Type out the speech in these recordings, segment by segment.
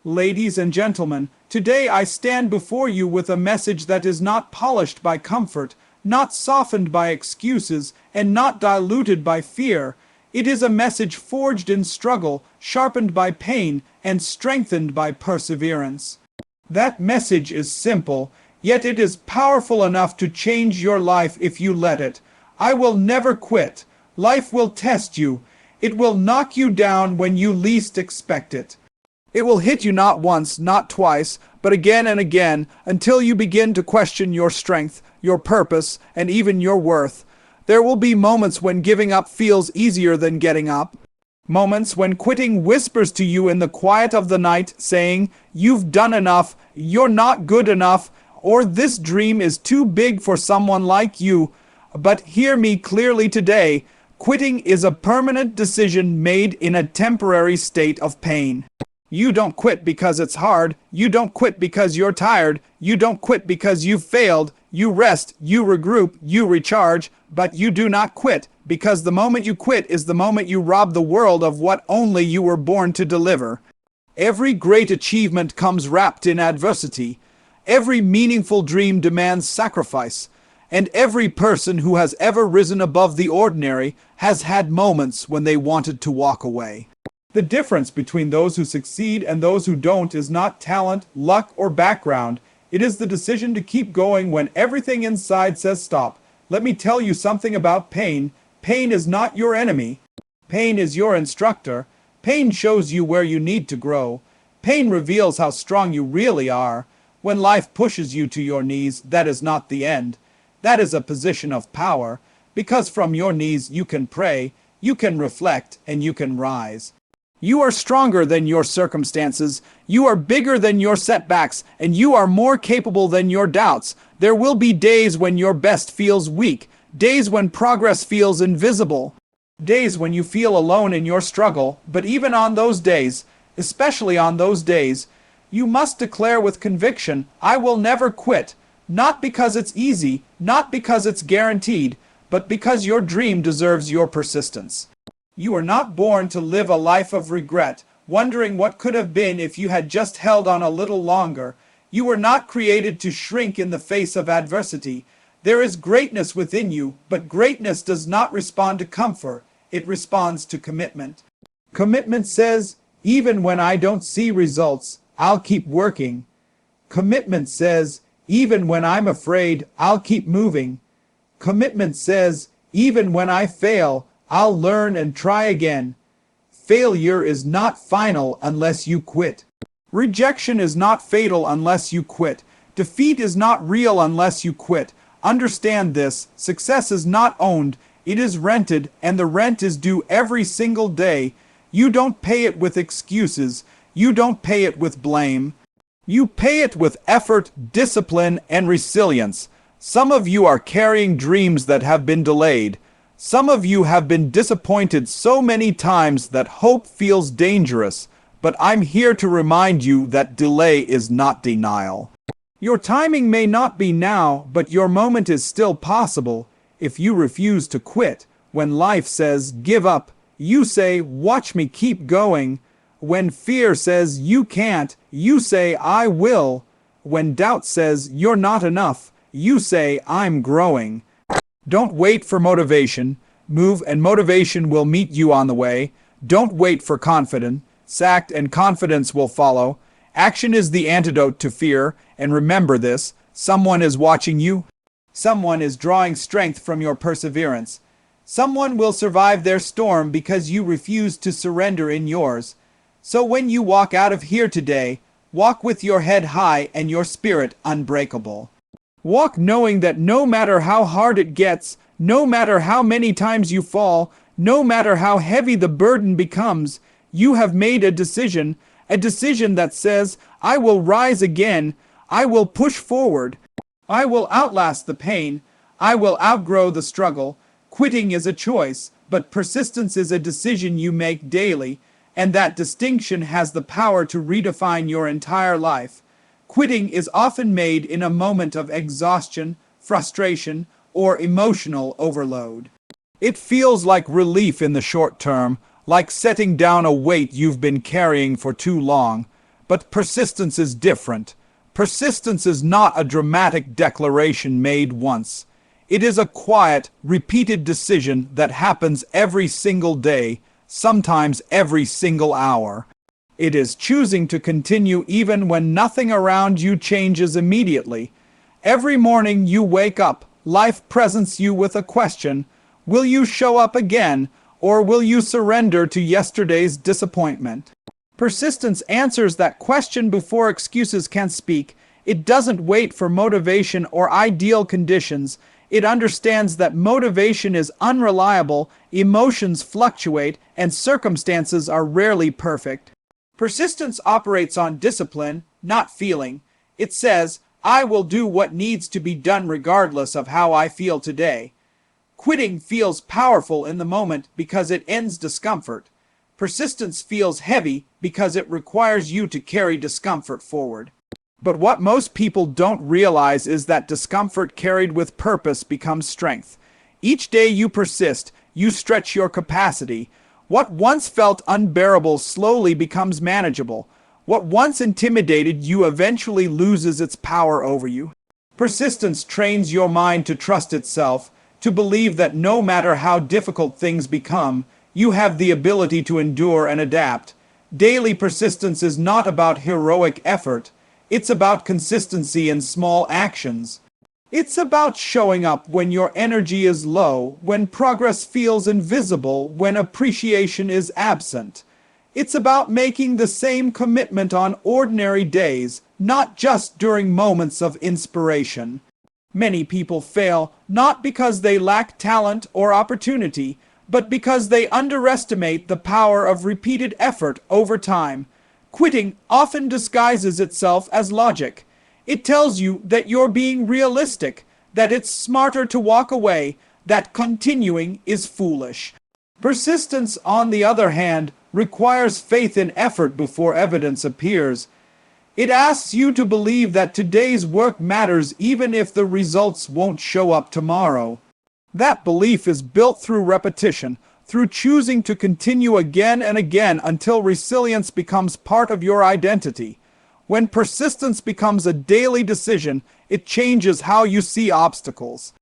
Ladies and gentlemen, today I stand before you with a message that is not polished by comfort, not softened by excuses, and not diluted by fear. It is a message forged in struggle, sharpened by pain, and strengthened by perseverance. That message is simple, yet it is powerful enough to change your life if you let it. I will never quit. Life will test you. It will knock you down when you least expect it. It will hit you not once, not twice, but again and again, until you begin to question your strength, your purpose, and even your worth. There will be moments when giving up feels easier than getting up. Moments when quitting whispers to you in the quiet of the night, saying, "You've done enough, you're not good enough," or "This dream is too big for someone like you." But hear me clearly today. Quitting is a permanent decision made in a temporary state of pain. You don't quit because it's hard. You don't quit because you're tired. You don't quit because you've failed. You rest, you regroup, you recharge, but you do not quit, because the moment you quit is the moment you rob the world of what only you were born to deliver. Every great achievement comes wrapped in adversity. Every meaningful dream demands sacrifice. And every person who has ever risen above the ordinary has had moments when they wanted to walk away. The difference between those who succeed and those who don't is not talent, luck, or background. It is the decision to keep going when everything inside says stop. Let me tell you something about pain. Pain is not your enemy. Pain is your instructor. Pain shows you where you need to grow. Pain reveals how strong you really are. When life pushes you to your knees, that is not the end. That is a position of power, because from your knees you can pray, you can reflect, and you can rise. You are stronger than your circumstances, you are bigger than your setbacks, and you are more capable than your doubts. There will be days when your best feels weak, days when progress feels invisible, days when you feel alone in your struggle, but even on those days, especially on those days, you must declare with conviction, "I will never quit." Not because it's easy, not because it's guaranteed, but because your dream deserves your persistence. You are not born to live a life of regret, wondering what could have been if you had just held on a little longer. You were not created to shrink in the face of adversity. There is greatness within you, but greatness does not respond to comfort. It responds to commitment. Commitment says, "Even when I don't see results, I'll keep working." Commitment says, "Even when I'm afraid, I'll keep moving." Commitment says, "Even when I fail, I'll learn and try again." Failure is not final unless you quit. Rejection is not fatal unless you quit. Defeat is not real unless you quit. Understand this. Success is not owned. It is rented, and the rent is due every single day. You don't pay it with excuses. You don't pay it with blame. You pay it with effort, discipline, and resilience. Some of you are carrying dreams that have been delayed. Some of you have been disappointed so many times that hope feels dangerous. But I'm here to remind you that delay is not denial. Your timing may not be now, but your moment is still possible. If you refuse to quit, when life says, "Give up," you say, "Watch me keep going." When fear says you can't, you say, "I will." When doubt says you're not enough, you say, "I'm growing." Don't wait for motivation. Move and motivation will meet you on the way. Don't wait for confidence. Act and confidence will follow. Action is the antidote to fear, and remember this, someone is watching you. Someone is drawing strength from your perseverance. Someone will survive their storm because you refuse to surrender in yours. So when you walk out of here today, walk with your head high and your spirit unbreakable. Walk knowing that no matter how hard it gets, no matter how many times you fall, no matter how heavy the burden becomes, you have made a decision that says, "I will rise again, I will push forward, I will outlast the pain, I will outgrow the struggle." Quitting is a choice, but persistence is a decision you make daily. And that distinction has the power to redefine your entire life. Quitting is often made in a moment of exhaustion, frustration, or emotional overload. It feels like relief in the short term, like setting down a weight you've been carrying for too long. But persistence is different. Persistence is not a dramatic declaration made once. It is a quiet, repeated decision that happens every single day, sometimes every single hour. It is choosing to continue even when nothing around you changes immediately. Every morning you wake up, life presents you with a question. Will you show up again, or will you surrender to yesterday's disappointment? Persistence answers that question before excuses can speak. It doesn't wait for motivation or ideal conditions. It understands that motivation is unreliable, emotions fluctuate, and circumstances are rarely perfect. Persistence operates on discipline, not feeling. It says, I will do what needs to be done regardless of how I feel today. Quitting feels powerful in the moment because it ends discomfort. Persistence feels heavy because it requires you to carry discomfort forward. But what most people don't realize is that discomfort carried with purpose becomes strength. Each day you persist, you stretch your capacity. What once felt unbearable slowly becomes manageable. What once intimidated you eventually loses its power over you. Persistence trains your mind to trust itself, to believe that no matter how difficult things become, you have the ability to endure and adapt. Daily persistence is not about heroic effort. It's about consistency in small actions. It's about showing up when your energy is low, when progress feels invisible, when appreciation is absent. It's about making the same commitment on ordinary days, not just during moments of inspiration. Many people fail not because they lack talent or opportunity, but because they underestimate the power of repeated effort over time. Quitting often disguises itself as logic. It tells you that you're being realistic, that it's smarter to walk away, that continuing is foolish. Persistence, on the other hand, requires faith in effort before evidence appears. It asks you to believe that today's work matters even if the results won't show up tomorrow. That belief is built through repetition, through choosing to continue again and again until resilience becomes part of your identity. When persistence becomes a daily decision, it changes how you see obstacles.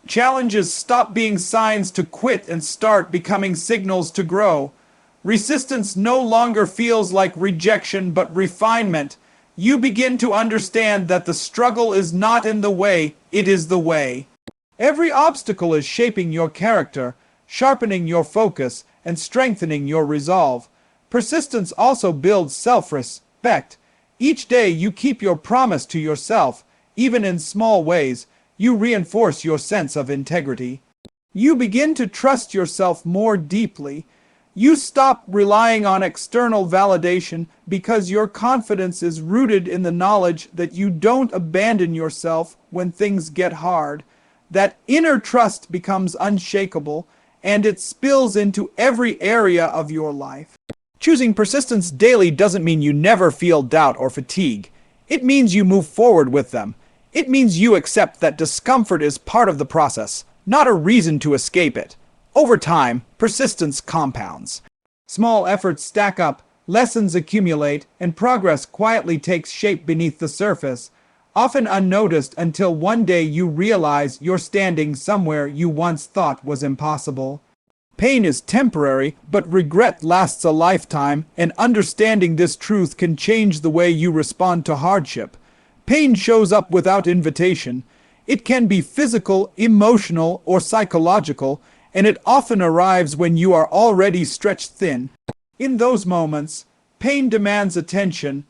Challenges stop being signs to quit and start becoming signals to grow. Resistance no longer feels like rejection but refinement. You begin to understand that the struggle is not in the way, it is the way. Every obstacle is shaping your character, sharpening your focus, and strengthening your resolve. Persistence also builds self-respect. Each day you keep your promise to yourself, even in small ways. You reinforce your sense of integrity. You begin to trust yourself more deeply. You stop relying on external validation because your confidence is rooted in the knowledge that you don't abandon yourself when things get hard. That inner trust becomes unshakable, and it spills into every area of your life. Choosing persistence daily doesn't mean you never feel doubt or fatigue. It means you move forward with them. It means you accept that discomfort is part of the process, not a reason to escape it. Over time, persistence compounds. Small efforts stack up, lessons accumulate, and progress quietly takes shape beneath the surface, often unnoticed until one day you realize you're standing somewhere you once thought was impossible. Pain is temporary, but regret lasts a lifetime, and understanding this truth can change the way you respond to hardship. Pain shows up without invitation. It can be physical, emotional, or psychological, and it often arrives when you are already stretched thin. In those moments, pain demands attention.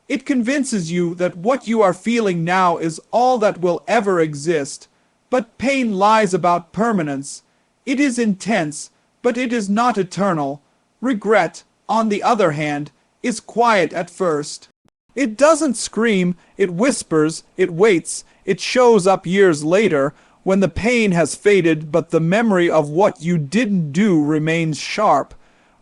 It convinces you that what you are feeling now is all that will ever exist. But pain lies about permanence. It is intense, but it is not eternal. Regret, on the other hand, is quiet at first. It doesn't scream, it whispers, it waits, it shows up years later when the pain has faded but the memory of what you didn't do remains sharp.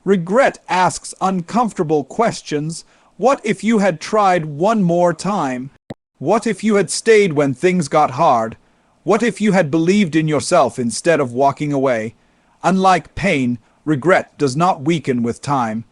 Regret asks uncomfortable questions. What if you had tried one more time? What if you had stayed when things got hard? What if you had believed in yourself instead of walking away? Unlike pain, regret does not weaken with time.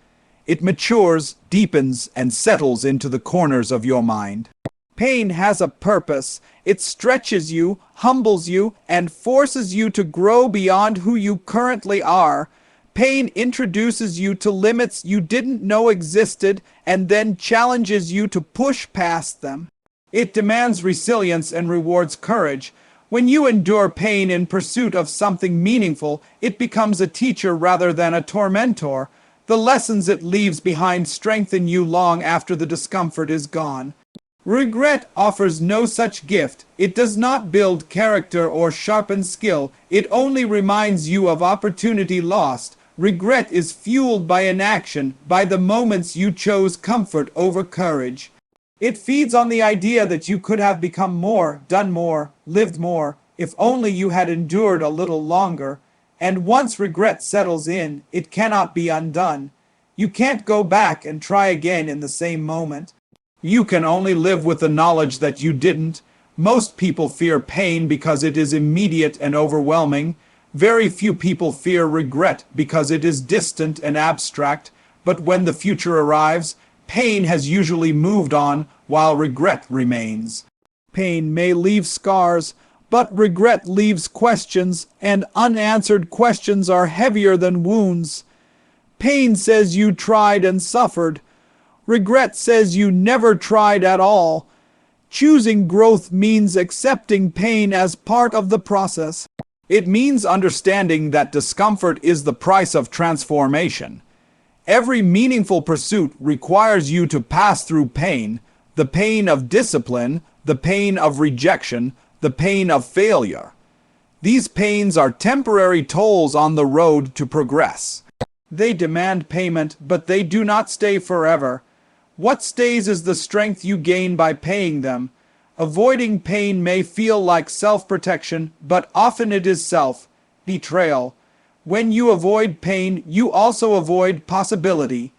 It matures, deepens, and settles into the corners of your mind. Pain has a purpose. It stretches you, humbles you, and forces you to grow beyond who you currently are. Pain introduces you to limits you didn't know existed and then challenges you to push past them. It demands resilience and rewards courage. When you endure pain in pursuit of something meaningful, it becomes a teacher rather than a tormentor. The lessons it leaves behind strengthen you long after the discomfort is gone. Regret offers no such gift. It does not build character or sharpen skill. It only reminds you of opportunity lost. Regret is fueled by inaction, by the moments you chose comfort over courage. It feeds on the idea that you could have become more, done more, lived more, if only you had endured a little longer. And once regret settles in, it cannot be undone. You can't go back and try again in the same moment. You can only live with the knowledge that you didn't. Most people fear pain because it is immediate and overwhelming. Very few people fear regret because it is distant and abstract. But when the future arrives, pain has usually moved on while regret remains. Pain may leave scars, but regret leaves questions, and unanswered questions are heavier than wounds. Pain says you tried and suffered. Regret says you never tried at all. Choosing growth means accepting pain as part of the process. It means understanding that discomfort is the price of transformation. Every meaningful pursuit requires you to pass through pain, the pain of discipline, the pain of rejection, the pain of failure. These pains are temporary tolls on the road to progress. They demand payment, but they do not stay forever. What stays is the strength you gain by paying them. Avoiding pain may feel like self-protection, but often it is self-betrayal. When you avoid pain, you also avoid possibility.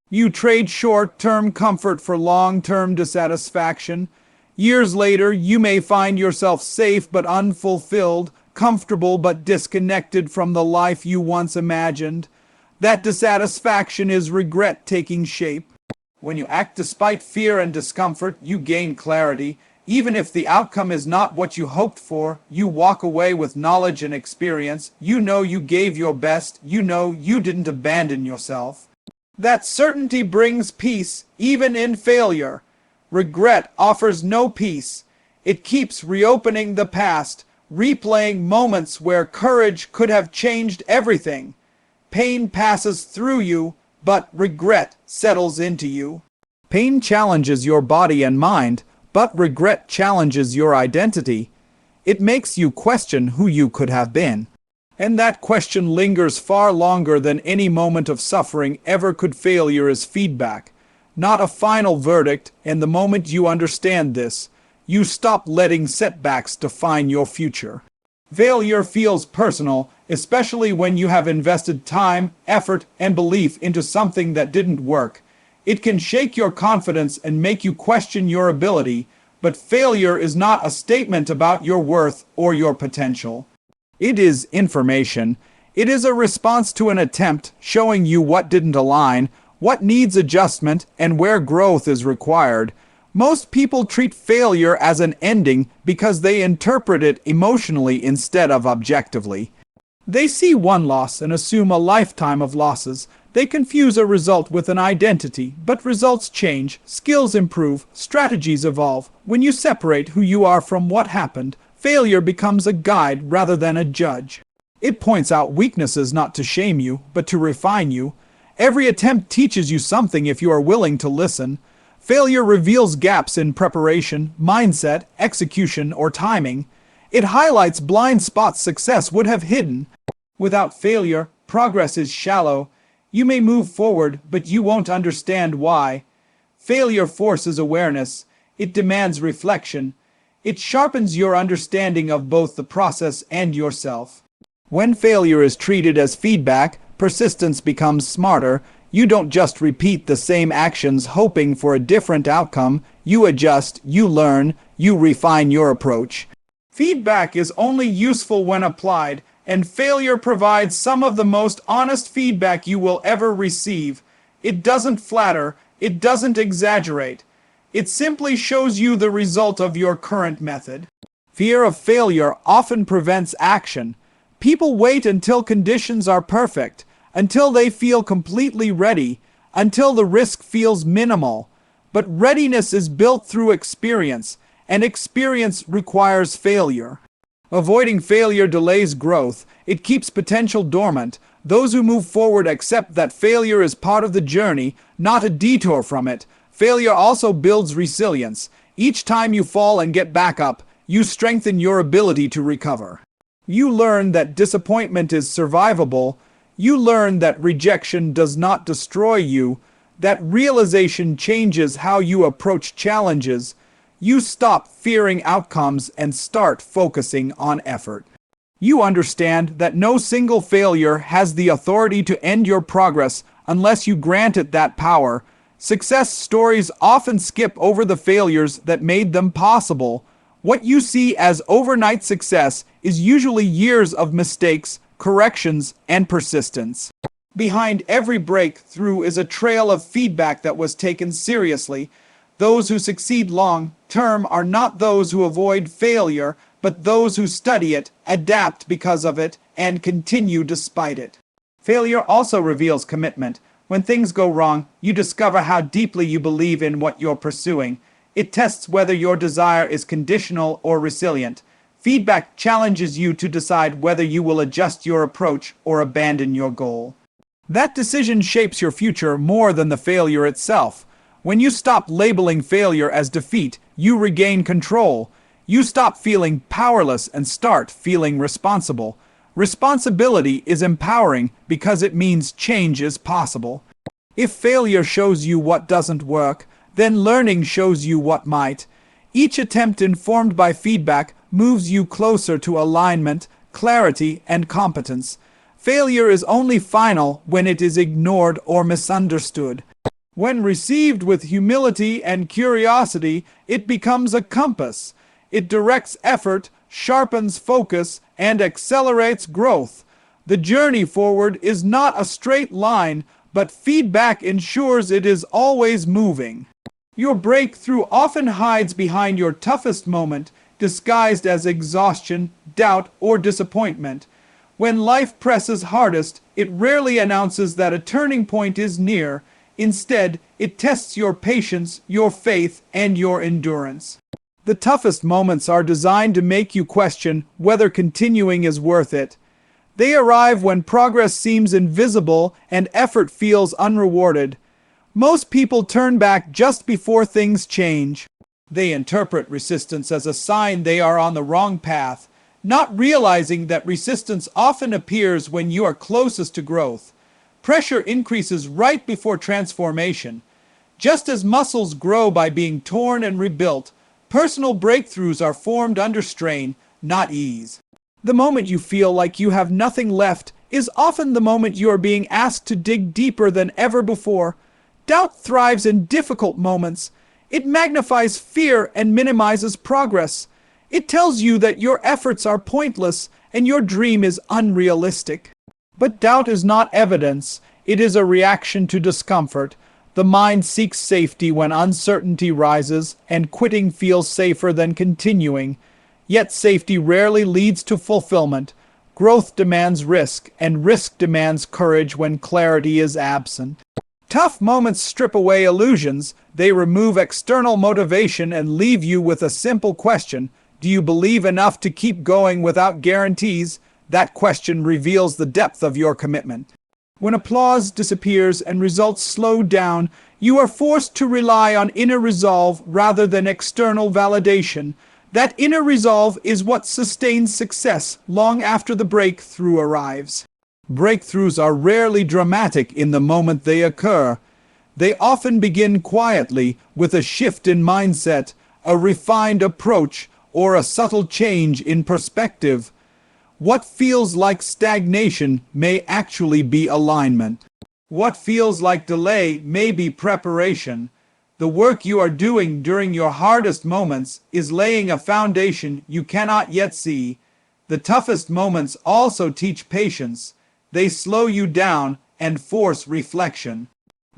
You trade short-term comfort for long-term dissatisfaction. Years later, you may find yourself safe but unfulfilled, comfortable but disconnected from the life you once imagined. That dissatisfaction is regret taking shape. When you act despite fear and discomfort, you gain clarity. Even if the outcome is not what you hoped for, you walk away with knowledge and experience. You know you gave your best. You know you didn't abandon yourself. That certainty brings peace, even in failure. Regret offers no peace. It keeps reopening the past, replaying moments where courage could have changed everything. Pain passes through you, but regret settles into you. Pain challenges your body and mind, but regret challenges your identity. It makes you question who you could have been. And that question lingers far longer than any moment of suffering ever could. Failure is feedback, not a final verdict, and the moment you understand this, you stop letting setbacks define your future. Failure feels personal, especially when you have invested time, effort, and belief into something that didn't work. It can shake your confidence and make you question your ability, but failure is not a statement about your worth or your potential. It is information. It is a response to an attempt, showing you what didn't align, what needs adjustment, and where growth is required. Most people treat failure as an ending because they interpret it emotionally instead of objectively. They see one loss and assume a lifetime of losses. They confuse a result with an identity, but results change, skills improve, strategies evolve. When you separate who you are from what happened, failure becomes a guide rather than a judge. It points out weaknesses not to shame you, but to refine you. Every attempt teaches you something if you are willing to listen. Failure reveals gaps in preparation, mindset, execution, or timing. It highlights blind spots success would have hidden. Without failure, progress is shallow. You may move forward, but you won't understand why. Failure forces awareness. It demands reflection. It sharpens your understanding of both the process and yourself. When failure is treated as feedback, persistence becomes smarter. You don't just repeat the same actions hoping for a different outcome. You adjust, you learn, you refine your approach. Feedback is only useful when applied, and failure provides some of the most honest feedback you will ever receive. It doesn't flatter, it doesn't exaggerate. It simply shows you the result of your current method. Fear of failure often prevents action. People wait until conditions are perfect, until they feel completely ready, until the risk feels minimal. But readiness is built through experience, and experience requires failure. Avoiding failure delays growth. It keeps potential dormant. Those who move forward accept that failure is part of the journey, not a detour from it. Failure also builds resilience. Each time you fall and get back up, you strengthen your ability to recover. You learn that disappointment is survivable. You learn that rejection does not destroy you. That realization changes how you approach challenges. You stop fearing outcomes and start focusing on effort. You understand that no single failure has the authority to end your progress unless you grant it that power. Success stories often skip over the failures that made them possible. What you see as overnight success is usually years of mistakes, corrections, and persistence. Behind every breakthrough is a trail of feedback that was taken seriously. Those who succeed long-term are not those who avoid failure, but those who study it, adapt because of it, and continue despite it. Failure also reveals commitment. When things go wrong, you discover how deeply you believe in what you're pursuing. It tests whether your desire is conditional or resilient. Feedback challenges you to decide whether you will adjust your approach or abandon your goal. That decision shapes your future more than the failure itself. When you stop labeling failure as defeat, you regain control. You stop feeling powerless and start feeling responsible. Responsibility is empowering because it means change is possible. If failure shows you what doesn't work, then learning shows you what might. Each attempt informed by feedback moves you closer to alignment, clarity, and competence. Failure is only final when it is ignored or misunderstood. When received with humility and curiosity, it becomes a compass. It directs effort, sharpens focus, and accelerates growth. The journey forward is not a straight line, but feedback ensures it is always moving. Your breakthrough often hides behind your toughest moment, disguised as exhaustion, doubt, or disappointment. When life presses hardest, it rarely announces that a turning point is near. Instead, it tests your patience, your faith, and your endurance. The toughest moments are designed to make you question whether continuing is worth it. They arrive when progress seems invisible and effort feels unrewarded. Most people turn back just before things change. They interpret resistance as a sign they are on the wrong path, not realizing that resistance often appears when you are closest to growth. Pressure increases right before transformation. Just as muscles grow by being torn and rebuilt, personal breakthroughs are formed under strain, not ease. The moment you feel like you have nothing left is often the moment you are being asked to dig deeper than ever before. Doubt thrives in difficult moments. It magnifies fear and minimizes progress. It tells you that your efforts are pointless and your dream is unrealistic. But doubt is not evidence. It is a reaction to discomfort. The mind seeks safety when uncertainty rises, and quitting feels safer than continuing. Yet safety rarely leads to fulfillment. Growth demands risk, and risk demands courage when clarity is absent. Tough moments strip away illusions. They remove external motivation and leave you with a simple question. Do you believe enough to keep going without guarantees? That question reveals the depth of your commitment. When applause disappears and results slow down, you are forced to rely on inner resolve rather than external validation. That inner resolve is what sustains success long after the breakthrough arrives. Breakthroughs are rarely dramatic in the moment they occur. They often begin quietly with a shift in mindset, a refined approach, or a subtle change in perspective. What feels like stagnation may actually be alignment. What feels like delay may be preparation. The work you are doing during your hardest moments is laying a foundation you cannot yet see. The toughest moments also teach patience. They slow you down and force reflection.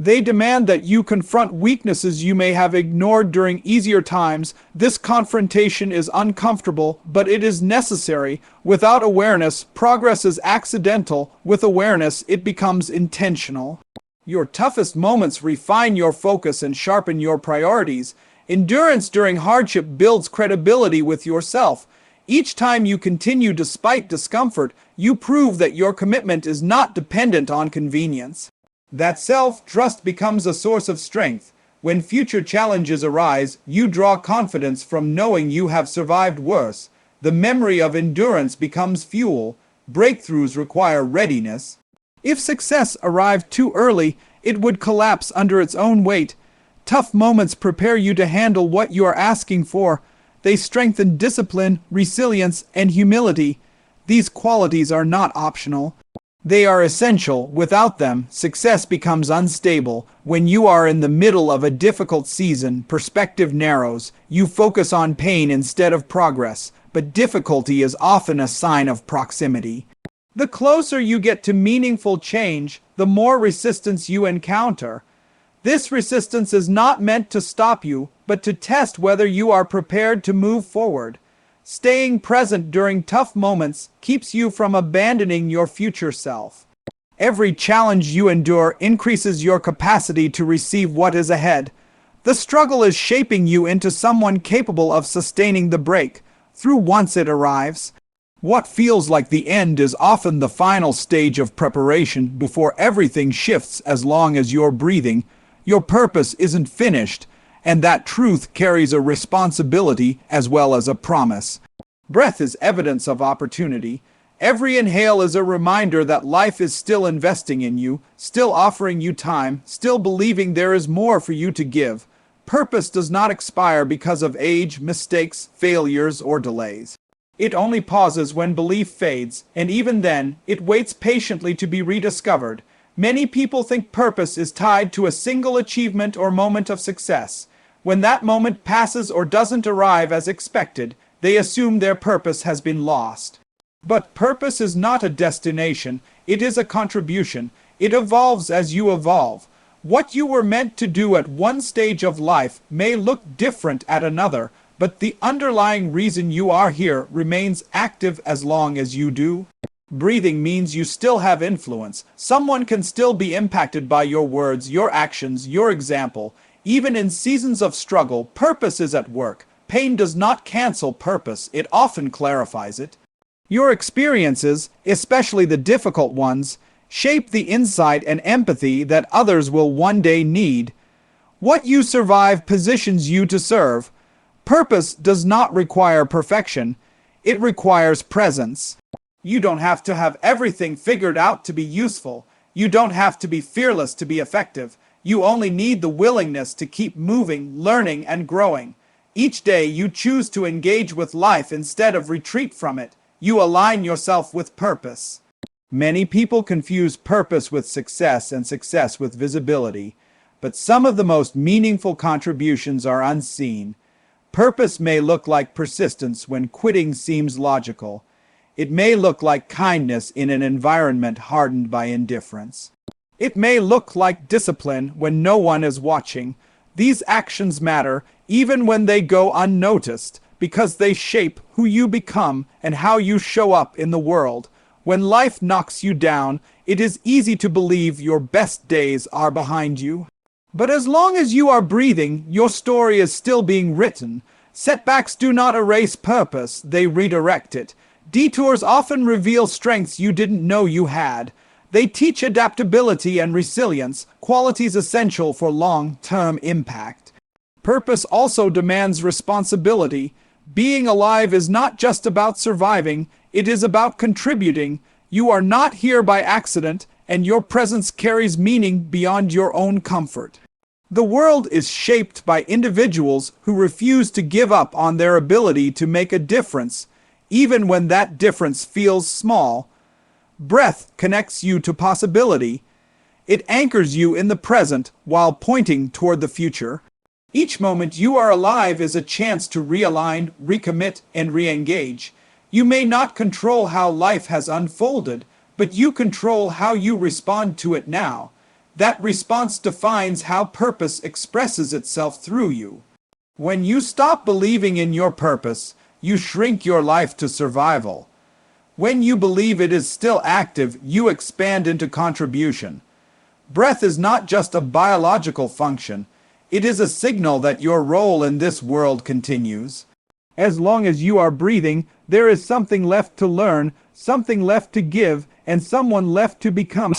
They demand that you confront weaknesses you may have ignored during easier times. This confrontation is uncomfortable, but it is necessary. Without awareness, progress is accidental. With awareness, it becomes intentional. Your toughest moments refine your focus and sharpen your priorities. Endurance during hardship builds credibility with yourself. Each time you continue despite discomfort, you prove that your commitment is not dependent on convenience. That self-trust becomes a source of strength. When future challenges arise, you draw confidence from knowing you have survived worse. The memory of endurance becomes fuel. Breakthroughs require readiness. If success arrived too early, it would collapse under its own weight. Tough moments prepare you to handle what you are asking for. They strengthen discipline, resilience, and humility. These qualities are not optional. They are essential. Without them, success becomes unstable. When you are in the middle of a difficult season, perspective narrows. You focus on pain instead of progress, but difficulty is often a sign of proximity. The closer you get to meaningful change, the more resistance you encounter. This resistance is not meant to stop you, but to test whether you are prepared to move forward. Staying present during tough moments keeps you from abandoning your future self. Every challenge you endure increases your capacity to receive what is ahead. The struggle is shaping you into someone capable of sustaining the break through once it arrives. What feels like the end is often the final stage of preparation before everything shifts. As long as you're breathing, your purpose isn't finished. And that truth carries a responsibility as well as a promise. Breath is evidence of opportunity. Every inhale is a reminder that life is still investing in you, still offering you time, still believing there is more for you to give. Purpose does not expire because of age, mistakes, failures, or delays. It only pauses when belief fades, and even then, it waits patiently to be rediscovered. Many people think purpose is tied to a single achievement or moment of success. When that moment passes or doesn't arrive as expected, they assume their purpose has been lost. But purpose is not a destination, it is a contribution. It evolves as you evolve. What you were meant to do at one stage of life may look different at another, but the underlying reason you are here remains active as long as you do. Breathing means you still have influence. Someone can still be impacted by your words, your actions, your example. Even in seasons of struggle, purpose is at work. Pain does not cancel purpose, it often clarifies it. Your experiences, especially the difficult ones, shape the insight and empathy that others will one day need. What you survive positions you to serve. Purpose does not require perfection, it requires presence. You don't have to have everything figured out to be useful. You don't have to be fearless to be effective. You only need the willingness to keep moving, learning, and growing. Each day you choose to engage with life instead of retreat from it. You align yourself with purpose. Many people confuse purpose with success and success with visibility, but some of the most meaningful contributions are unseen. Purpose may look like persistence when quitting seems logical. It may look like kindness in an environment hardened by indifference. It may look like discipline when no one is watching. These actions matter even when they go unnoticed, because they shape who you become and how you show up in the world. When life knocks you down, it is easy to believe your best days are behind you. But as long as you are breathing, your story is still being written. Setbacks do not erase purpose, they redirect it. Detours often reveal strengths you didn't know you had. They teach adaptability and resilience, qualities essential for long-term impact. Purpose also demands responsibility. Being alive is not just about surviving, it is about contributing. You are not here by accident, and your presence carries meaning beyond your own comfort. The world is shaped by individuals who refuse to give up on their ability to make a difference, even when that difference feels small. Breath connects you to possibility. It anchors you in the present while pointing toward the future. Each moment you are alive is a chance to realign, recommit, and re-engage. You may not control how life has unfolded, but you control how you respond to it now. That response defines how purpose expresses itself through you. When you stop believing in your purpose, you shrink your life to survival. When you believe it is still active, you expand into contribution. Breath is not just a biological function, it is a signal that your role in this world continues. As long as you are breathing, there is something left to learn, something left to give, and someone left to become.